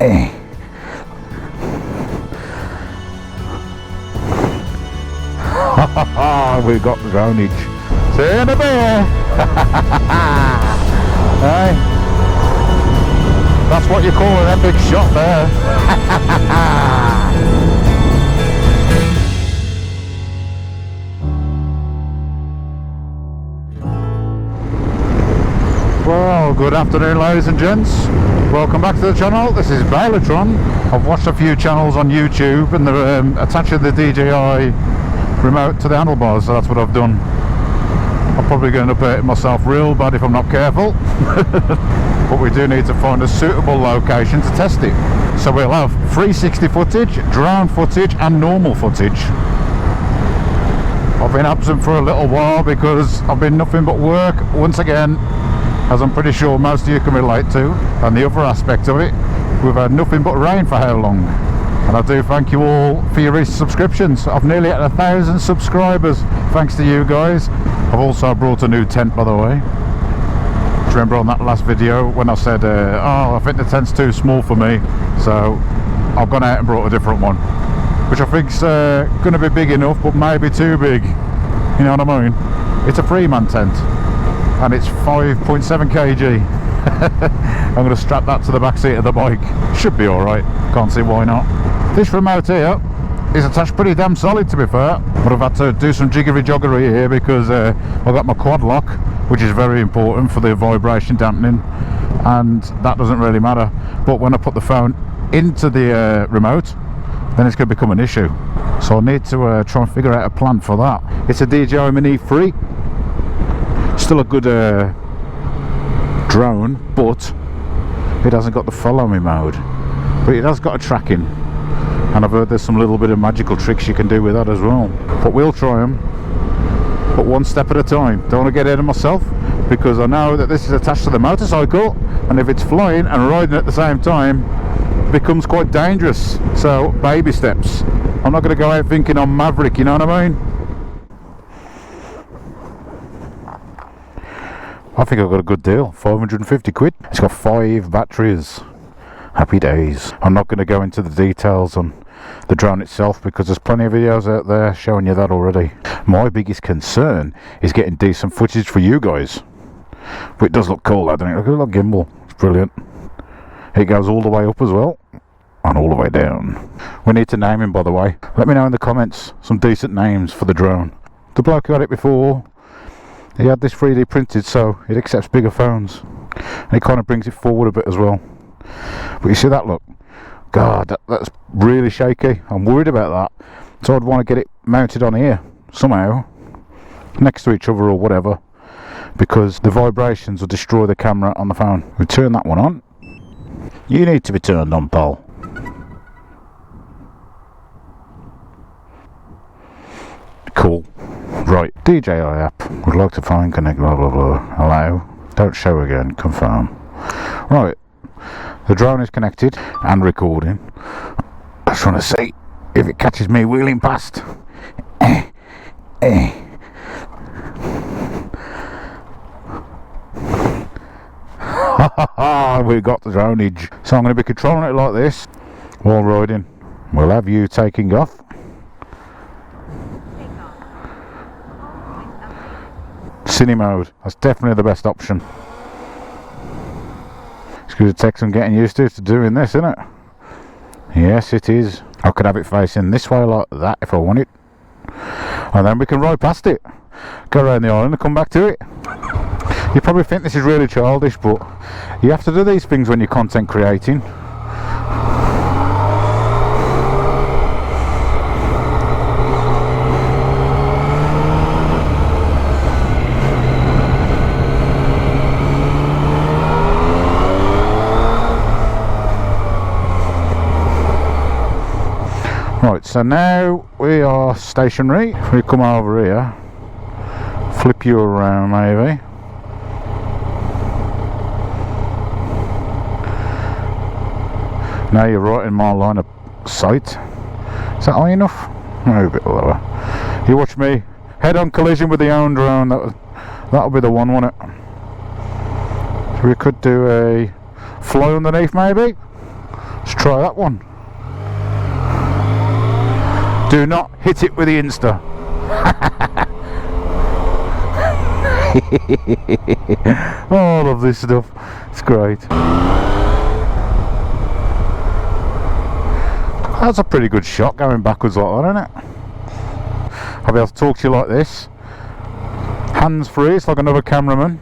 We got the drownage. See you in a bit. Hey, that's what you call an epic shot there. Well, good afternoon ladies and gents. Welcome back to the channel. This is Baylatron. I've watched a few channels on YouTube and they're attaching the DJI remote to the handlebars, so that's what I've done. I'm probably going to hurt myself real bad if I'm not careful. But we do need to find a suitable location to test it. So we'll have 360 footage, drone footage and normal footage. I've been absent for a little while because I've been nothing but work once again, as I'm pretty sure most of you can relate to. And the other aspect of it, we've had nothing but rain for how long? And I do thank you all for your recent subscriptions. I've nearly had 1,000 subscribers thanks to you guys. I've also brought a new tent, by the way. Do you remember on that last video when I said oh, I think the tent's too small for me, so I've gone out and brought a different one, which I think's going to be big enough but maybe too big, you know what I mean? It's a 3-man tent and it's 5.7 kg. I'm going to strap that to the back seat of the bike. Should be alright, can't see why not. This remote here is attached pretty damn solid, to be fair, but I've had to do some jiggery-joggery here because I've got my quad lock, which is very important for the vibration dampening, and that doesn't really matter. But when I put the phone into the remote, then it's going to become an issue. So I need to try and figure out a plan for that. It's a DJI Mini 3. Still a good drone, but it hasn't got the follow me mode, but it has got a tracking, and I've heard there's some little bit of magical tricks you can do with that as well. But we'll try them, but one step at a time. Don't want to get ahead of myself because I know that this is attached to the motorcycle, and if it's flying and riding at the same time, it becomes quite dangerous. So baby steps. I'm not going to go out thinking I'm Maverick, you know what I mean? I think I've got a good deal, 550 quid. It's got 5 batteries. Happy days. I'm not going to go into the details on the drone itself because there's plenty of videos out there showing you that already. My biggest concern is getting decent footage for you guys. But it does look cool though, doesn't it? Look at that gimbal, it's brilliant. It goes all the way up as well, and all the way down. We need to name him, by the way. Let me know in the comments some decent names for the drone. The bloke who had it before, he had this 3D printed so it accepts bigger phones, and it kind of brings it forward a bit as well. But you see that, look, God, that's really shaky. I'm worried about that, so I'd want to get it mounted on here somehow, next to each other or whatever, because the vibrations will destroy the camera on the phone. We turn that one on. You need to be turned on, pal. Cool. Right, DJI app, would like to find, connect, blah blah blah, allow, don't show again, confirm. Right, the drone is connected and recording. I just want to see if it catches me wheeling past. We got the droneage. So I'm going to be controlling it like this while riding. We'll have you taking off. Cine mode, that's definitely the best option. It's going to take some getting used to doing this, isn't it? Yes, it is. I could have it facing this way like that if I want it, and then we can ride past it, go around the island and come back to it. You probably think this is really childish, but you have to do these things when you're content creating. Right, so now we are stationary. If we come over here, flip you around maybe. Now you're right in my line of sight. Is that high enough? Maybe a bit lower. You watch me head-on collision with the own drone. That'll be the one, won't it? So we could do a fly underneath maybe. Let's try that one. Do not hit it with the Insta. Oh, I love this stuff. It's great. That's a pretty good shot going backwards like that, isn't it? I'll be able to talk to you like this. Hands free, it's like another cameraman.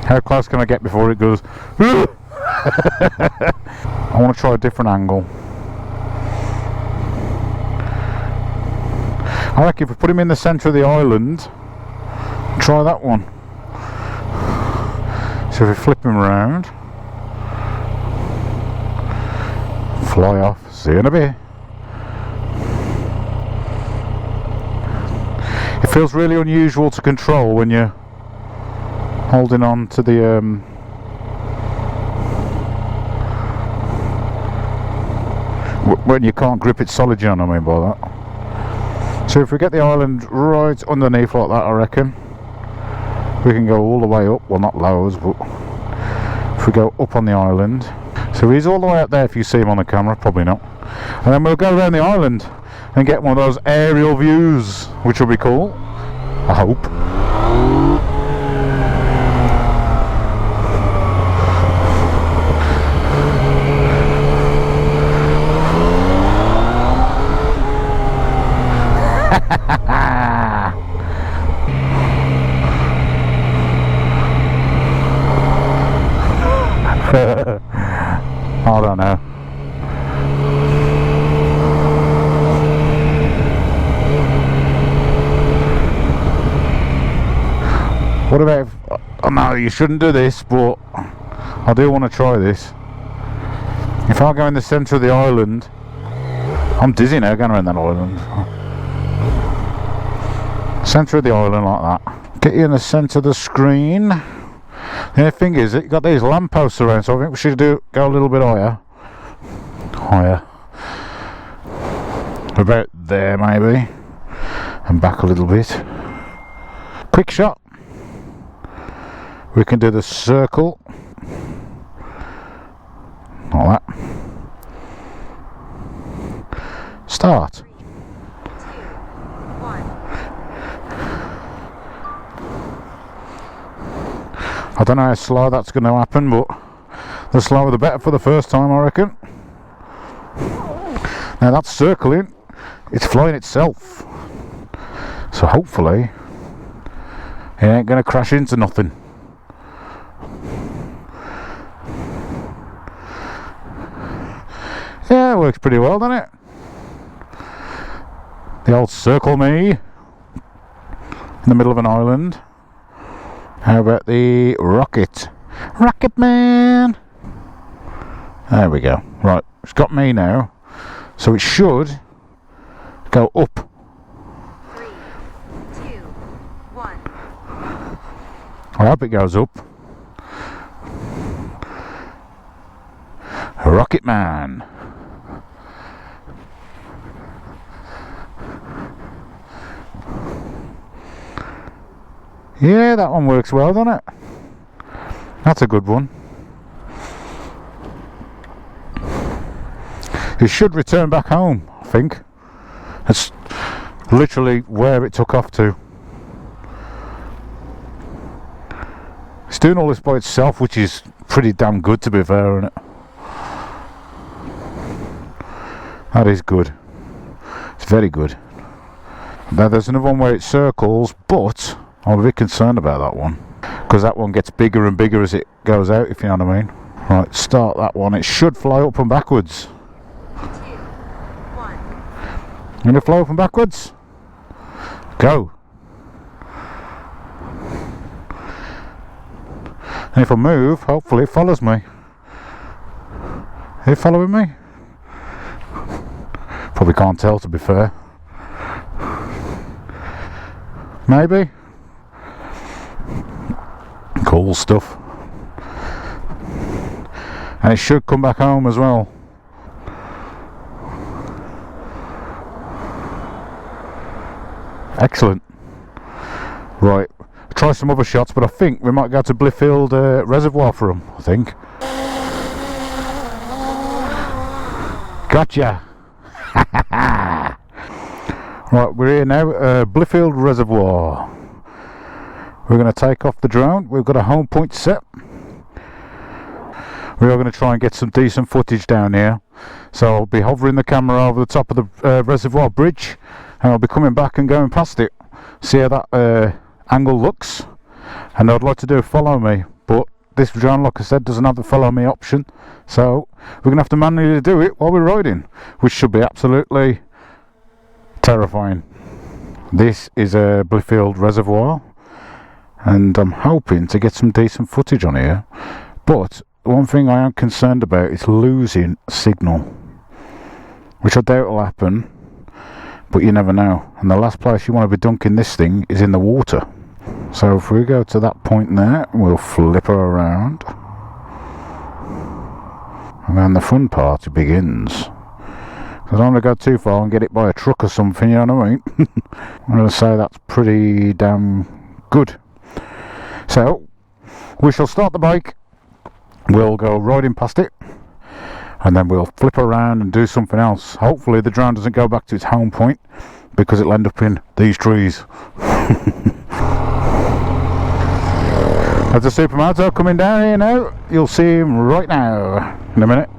How close can I get before it goes? I want to try a different angle. I reckon if we put him in the centre of the island, try that one. So if we flip him around, fly off, see you in a bit. It feels really unusual to control when you're holding on to the when you can't grip it solid, you know what I mean by that. So if we get the island right underneath like that, I reckon we can go all the way up. Well, not loads, but if we go up on the island. So he's all the way up there if you see him on the camera, probably not. And then we'll go around the island and get one of those aerial views, which will be cool, I hope. I don't know. What about if, oh no, you shouldn't do this, but I do want to try this. If I go in the centre of the island, I'm dizzy now going around that island. Centre of the island like that. Get you in the centre of the screen. The only thing is that you've got these lampposts around, so I think we should go a little bit higher. About there maybe. And back a little bit. Quick shot. We can do the circle. Like that. Start. 3, 2, 1. I don't know how slow that's going to happen, but the slower the better for the first time, I reckon. Now that's circling, it's flying itself, so hopefully it ain't going to crash into nothing. Yeah, it works pretty well, doesn't it? The old circle me in the middle of an island. How about the rocket? Rocket man! There we go. Right, it's got me now. So it should go up. 3, 2, 1. I hope it goes up. Rocket man. Yeah, that one works well, doesn't it? That's a good one. It should return back home, I think. That's literally where it took off to. It's doing all this by itself, which is pretty damn good, to be fair, isn't it? That is good. It's very good. Now there's another one where it circles, but I'm a bit concerned about that one, because that one gets bigger and bigger as it goes out, if you know what I mean. Right, start that one. It should fly up and backwards. 2, 1. Going to fly up and backwards. Go. And if I move, hopefully it follows me. Are you following me? Probably can't tell, to be fair. Maybe. Cool stuff. And it should come back home as well. Excellent. Right, try some other shots, but I think we might go to Blifield Reservoir for them, I think. Gotcha! Right, we're here now, Blifield Reservoir. We're going to take off the drone. We've got a home point set. We are going to try and get some decent footage down here. So I'll be hovering the camera over the top of the Reservoir bridge, and I'll be coming back and going past it. See how that angle looks. And I'd like to do a follow me, but this drone, like I said, doesn't have the follow me option. So we're going to have to manually do it while we're riding, which should be absolutely terrifying. This is a Blifield Reservoir, and I'm hoping to get some decent footage on here, but one thing I am concerned about is losing signal, which I doubt will happen, but you never know. And the last place you want to be dunking this thing is in the water. So if we go to that point there, we'll flip her around, and then the fun part begins. I don't want to go too far and get it by a truck or something, you know what I mean? I'm going to say that's pretty damn good. So we shall start the bike, we'll go riding past it, and then we'll flip around and do something else. Hopefully the drone doesn't go back to its home point, because it'll end up in these trees. There's a supermoto coming down here now. You'll see him right now in a minute.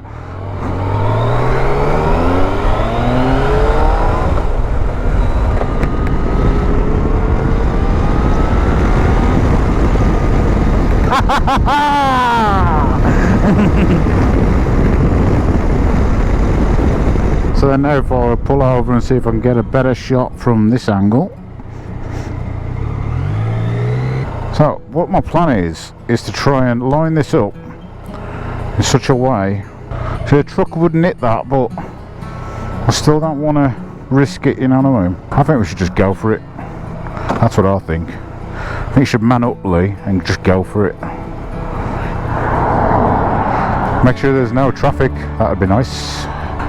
So then now if I pull over and see if I can get a better shot from this angle. So what my plan is to try and line this up in such a way so the truck wouldn't hit that, but I still don't want to risk it, you know what I mean? I think we should just go for it. That's what I think. I think you should man up, Lee, and just go for it. Make sure there's no traffic, that would be nice.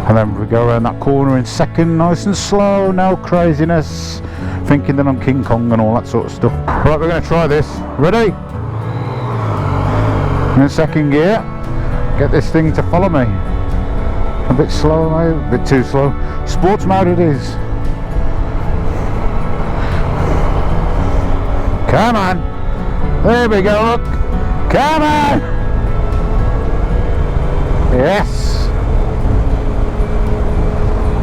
And then we go around that corner in second, nice and slow, no craziness, thinking that I'm King Kong and all that sort of stuff. Right, we're going to try this. Ready? In second gear, get this thing to follow me. A bit slow, maybe, a bit too slow. Sports mode it is. Come on! There we go, look! Come on! Yes!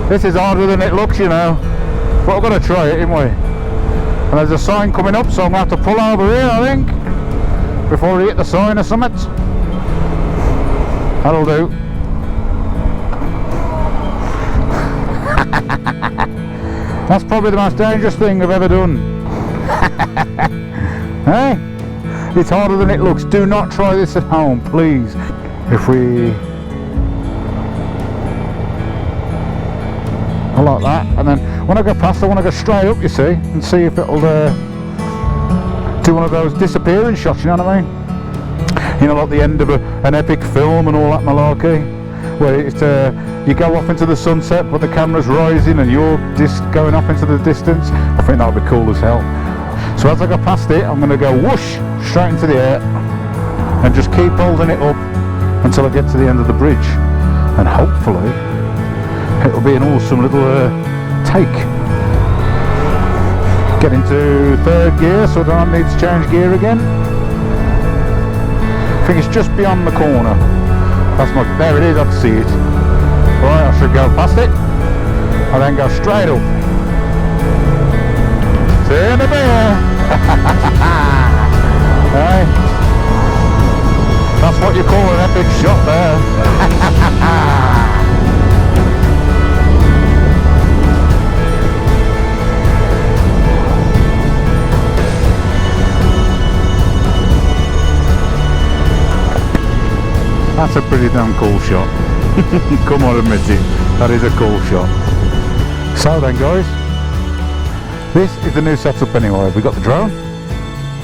This is harder than it looks, you know. But we're going to try it, ain't we? And there's a sign coming up, so I'm going to have to pull over here, I think, before we hit the sign or something. That'll do. That's probably the most dangerous thing I've ever done. Hey? It's harder than it looks. Do not try this at home, please. If we... I like that, and then when I go past I want to go straight up, you see, and see if it'll do one of those disappearing shots, you know what I mean? You know, like the end of an epic film and all that malarkey, where it's, you go off into the sunset but the camera's rising and you're just going off into the distance. I think that would be cool as hell. So as I go past it, I'm going to go whoosh straight into the air and just keep holding it up until I get to the end of the bridge, and hopefully it'll be an awesome little take. Get into third gear so I don't need to change gear again. I think it's just beyond the corner. That's my, there it is, I can see it. Right, I should go past it and then go straight up. See you in a bit. Hey, that's what you call an epic shot there. That's a pretty damn cool shot. Come on, admit it. That is a cool shot. So then guys, this is the new setup anyway. We got the drone.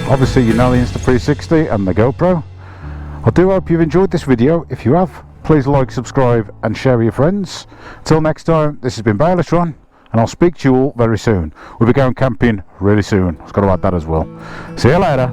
Obviously you know the Insta360 and the GoPro. I do hope you've enjoyed this video. If you have, please like, subscribe and share with your friends. Till next time, this has been Baylatron and I'll speak to you all very soon. We'll be going camping really soon. I've got to add that as well. See you later.